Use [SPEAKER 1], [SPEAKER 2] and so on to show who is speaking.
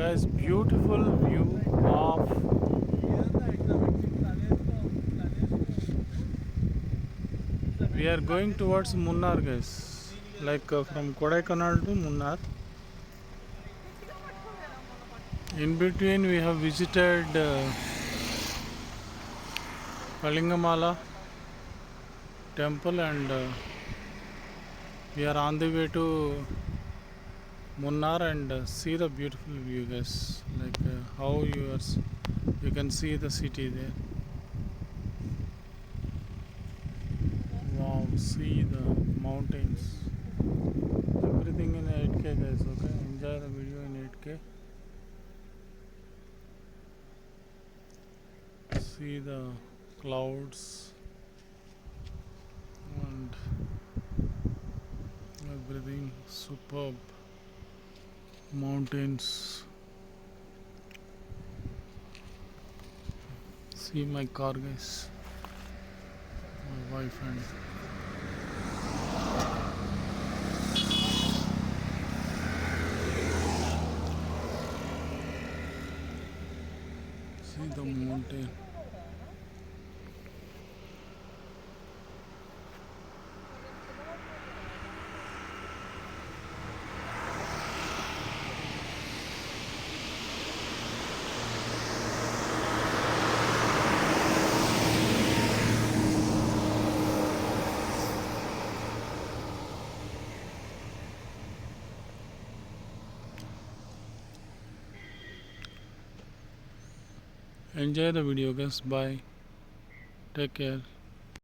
[SPEAKER 1] Guys, beautiful view of we are going towards Munnar, guys. Like from Kodaikanal to Munnar. In between, we have visited Kalingamala temple, and we are on the way to Munnar and see the beautiful view, guys. Like how you can see the city there. Wow, see the mountains. Everything in 8K, guys. Okay, enjoy the video in 8K. See the clouds and everything superb. Mountains. See my car, guys. My wife and see the mountain. Enjoy the video, guys. Bye. Take care.